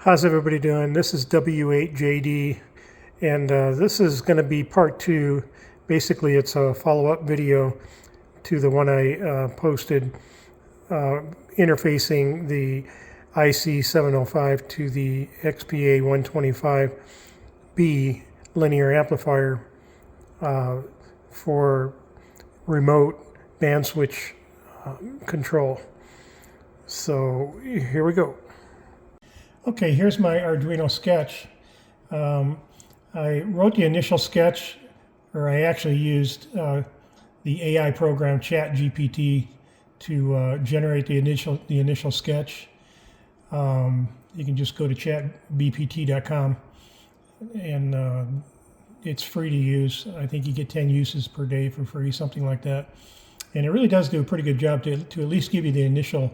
How's everybody doing? This is W8JD, and this is going to be part 2. Basically, it's a follow-up video to the one I posted interfacing the IC-705 to the XPA125B linear amplifier for remote band switch control. So here we go. Okay, here's my Arduino sketch. I wrote the initial sketch, or I actually used the AI program ChatGPT to generate the initial sketch. You can just go to chatbpt.com, and it's free to use. I think you get 10 uses per day for free, something like that. And it really does do a pretty good job to at least give you the initial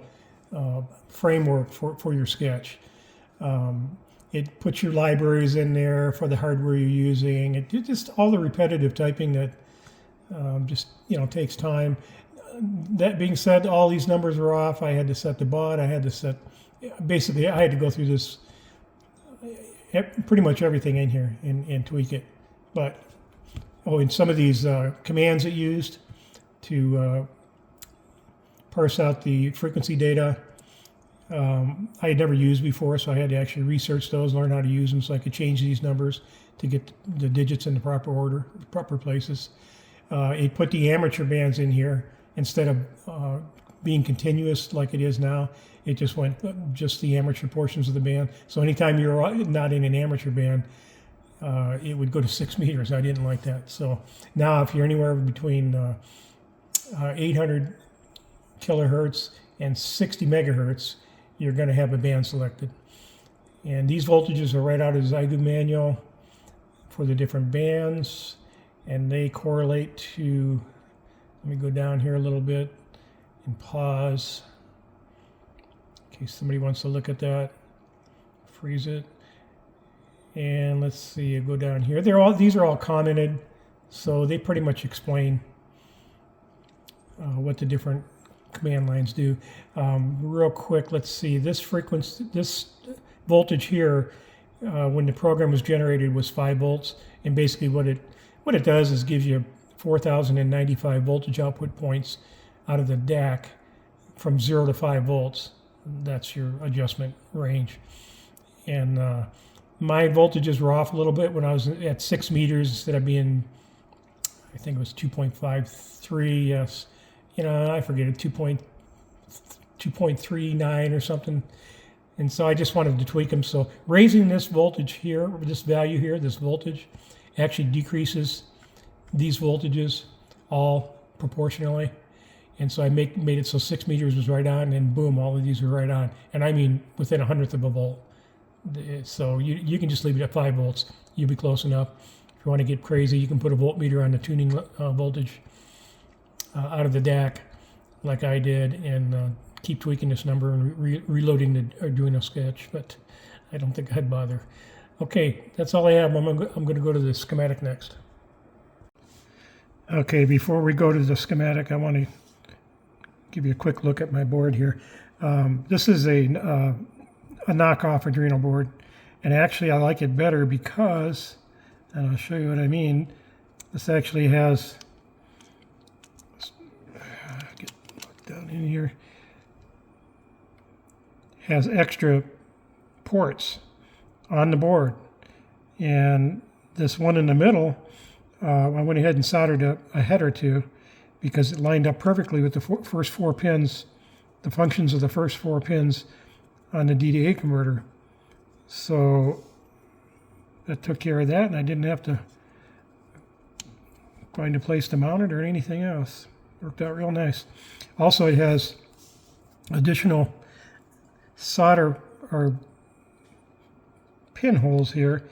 framework for your sketch. It puts your libraries in there for the hardware you're using. It just all the repetitive typing that just takes time. That being said, all these numbers are off. I had to set the baud. I had to set, basically I had to go through this, pretty much everything in here and tweak it. But and some of these commands it used to parse out the frequency data, I had never used before, so I had to actually research those, learn how to use them so I could change these numbers to get the digits in the proper order, proper places. It put the amateur bands in here instead of being continuous like it is now. It just went just the amateur portions of the band. So anytime you're not in an amateur band, it would go to 6 meters. I didn't like that. So now if you're anywhere between 800 kilohertz and 60 megahertz, you're going to have a band selected. And these voltages are right out of the Xiegu manual for the different bands, and they correlate to, let me go down here a little bit and pause in case somebody wants to look at that. Freeze it. And let's see, go down here. These are all commented, so they pretty much explain what the different command lines do. Real quick, let's see. This frequency, this voltage here, when the program was generated, was 5 volts. And basically, what it does is gives you 4,095 voltage output points out of the DAC from 0 to 5 volts. That's your adjustment range. And my voltages were off a little bit when I was at 6 meters instead of being, I think it was 2.53. Yes. I forget it, 2.39 or something. And so I just wanted to tweak them. So raising this voltage here, or this value here, this voltage, actually decreases these voltages all proportionally. And so I made it so 6 meters was right on, and boom, all of these were right on. And I mean within 1/100 of a volt. So you can just leave it at 5 volts. You'll be close enough. If you want to get crazy, you can put a voltmeter on the tuning voltage out of the DAC like I did, and keep tweaking this number and reloading the Arduino sketch, but I don't think I'd bother. Okay, that's all I have. I'm going to go to the schematic next. Okay, before we go to the schematic, I want to give you a quick look at my board here. This is a knockoff Arduino board, and actually I like it better because, and I'll show you what I mean, this actually has, get down in here, has extra ports on the board. And this one in the middle, I went ahead and soldered a header to, because it lined up perfectly with the first 4 pins, the functions of the first 4 pins on the D-to-A converter. So that took care of that, and I didn't have to find a place to mount it or anything else. Worked out real nice. Also, it has additional solder or pinholes here.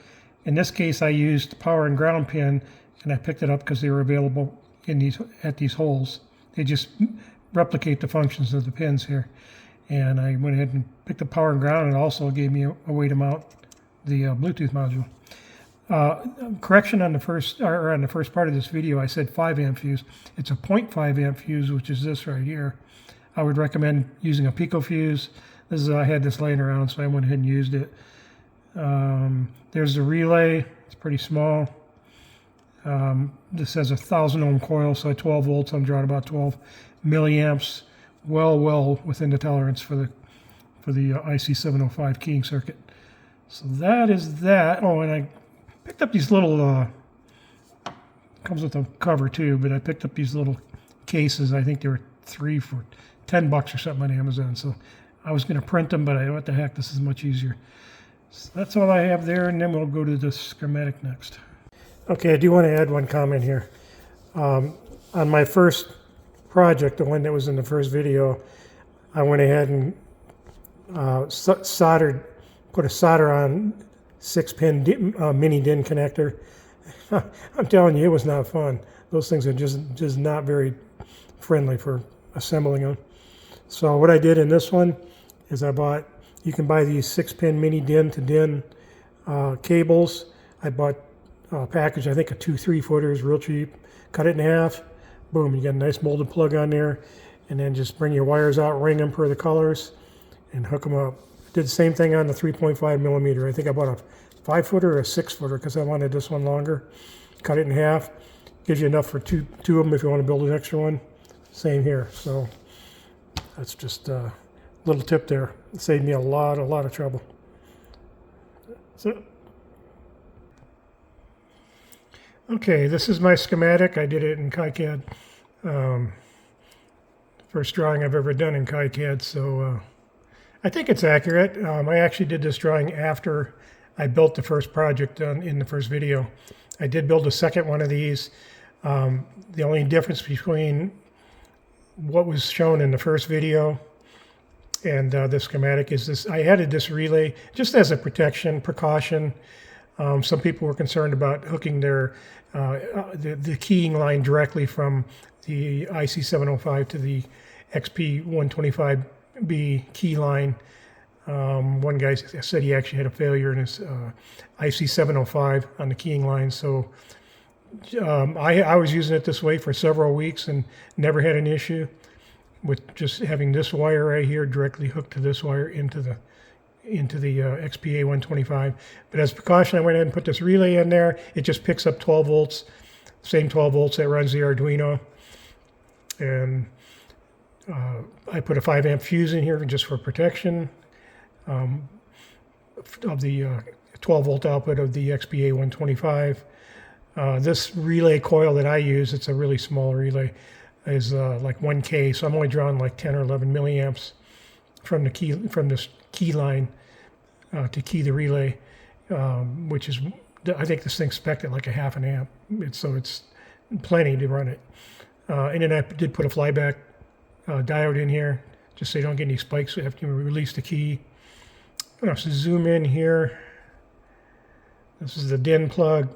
In this case, I used power and ground pin, and I picked it up because they were available at these holes. They just replicate the functions of the pins here. And I went ahead and picked the power and ground, and it also gave me a way to mount the Bluetooth module. Correction on the first part of this video, I said 5 amp fuse. It's a 0.5 amp fuse, which is this right here. I would recommend using a pico fuse. I had this laying around, so I went ahead and used it. There's the relay. It's pretty small. This has a 1,000 ohm coil, so at 12 volts, I'm drawing about 12 milliamps. Well within the tolerance for the IC-705 keying circuit. So that is that. Oh, and I picked up these little. Comes with a cover too, but I picked up these little cases. I think they were 3 for $10 or something on Amazon. So I was going to print them, but what the heck, this is much easier. So that's all I have there, and then we'll go to the schematic next. Okay, I do want to add one comment here. On my first project, the one that was in the first video, I went ahead and put a solder on 6-pin mini DIN connector. I'm telling you, it was not fun. Those things are just not very friendly for assembling them. So what I did in this one is you can buy these 6-pin mini DIN to DIN cables. I bought a package, I think of 2 3-footers, real cheap. Cut it in half. Boom, you got a nice molded plug on there. And then just bring your wires out, ring them per the colors, and hook them up. Did the same thing on the 3.5 millimeter. I think I bought a 5-footer or a 6-footer because I wanted this one longer. Cut it in half. Gives you enough for two of them if you want to build an extra one. Same here. So that's just a little tip there. It saved me a lot of trouble. So, okay, this is my schematic. I did it in KiCad. First drawing I've ever done in KiCad, so I think it's accurate. I actually did this drawing after I built the first project in the first video. I did build a second one of these. The only difference between what was shown in the first video and the schematic is this. I added this relay just as a precaution. Some people were concerned about hooking their the keying line directly from the IC-705 to the XPA125B key line. One guy said he actually had a failure in his IC-705 on the keying line. So I was using it this way for several weeks and never had an issue with just having this wire right here directly hooked to this wire into the XPA125. But as precaution, I went ahead and put this relay in there. It just picks up 12 volts, same 12 volts that runs the Arduino. And I put a 5-amp fuse in here just for protection of the 12-volt output of the XPA125. This relay coil that I use, it's a really small relay, is like 1K, so I'm only drawing like 10 or 11 milliamps from this key line to key the relay, which is, I think this thing's spec'd at like a 1/2 amp, so it's plenty to run it. And then I did put a flyback diode in here, just so you don't get any spikes after you release the key. I'll just zoom in here. This is the DIN plug.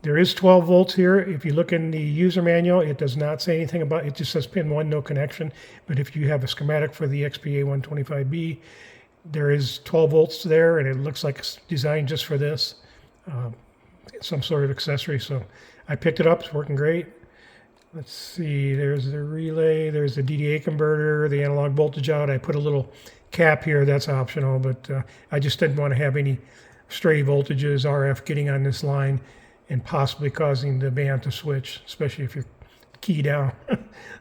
There is 12 volts here. If you look in the user manual, it does not say anything about it. It just says pin 1, no connection. But if you have a schematic for the XPA125B, there is 12 volts there, and it looks like it's designed just for this, some sort of accessory. So I picked it up. It's working great. Let's see. There's the relay. There's the DDA converter, the analog voltage out. I put a little cap here. That's optional, but I just didn't want to have any stray voltages, RF, getting on this line and possibly causing the band to switch, especially if you're key down.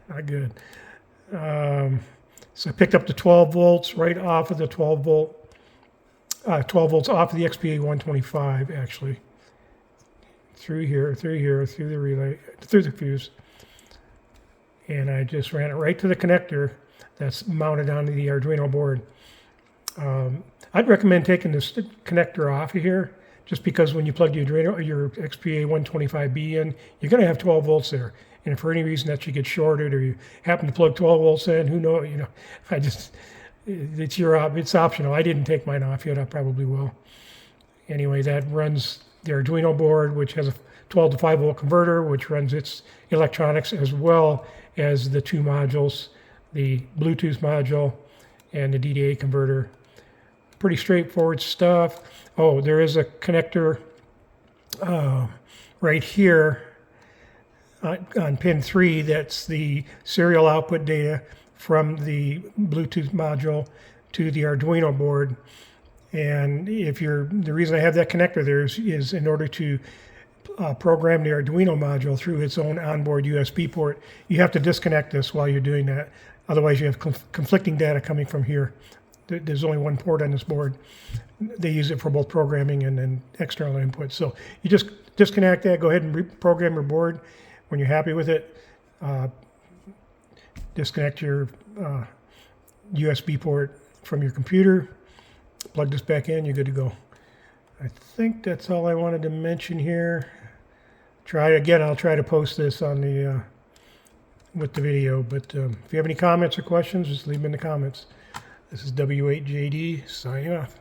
Not good. So I picked up the 12 volts right off of the 12 volts off of the XPA125, actually. Through the relay, through the fuse. And I just ran it right to the connector that's mounted onto the Arduino board. I'd recommend taking this connector off of here, just because when you plug the Arduino, your XPA125B in, you're going to have 12 volts there. And if for any reason that you get shorted or you happen to plug 12 volts in, who knows? You know, it's optional. I didn't take mine off yet. I probably will. Anyway, that runs the Arduino board, which has a 12 to 5 volt converter, which runs its electronics as well as the 2 modules, the Bluetooth module and the DDA converter. Pretty straightforward stuff. Oh, there is a connector right here on pin 3. That's the serial output data from the Bluetooth module to the Arduino board. And the reason I have that connector there is in order to program the Arduino module through its own onboard USB port. You have to disconnect this while you're doing that. Otherwise, you have conflicting data coming from here. There's only one port on this board. They use it for both programming and then external input. So you just disconnect that. Go ahead and reprogram your board when you're happy with it. Disconnect your USB port from your computer. Plug this back in. You're good to go. I think that's all I wanted to mention here. I'll try to post this on the with the video. But if you have any comments or questions, just leave them in the comments. This is W8JD signing off.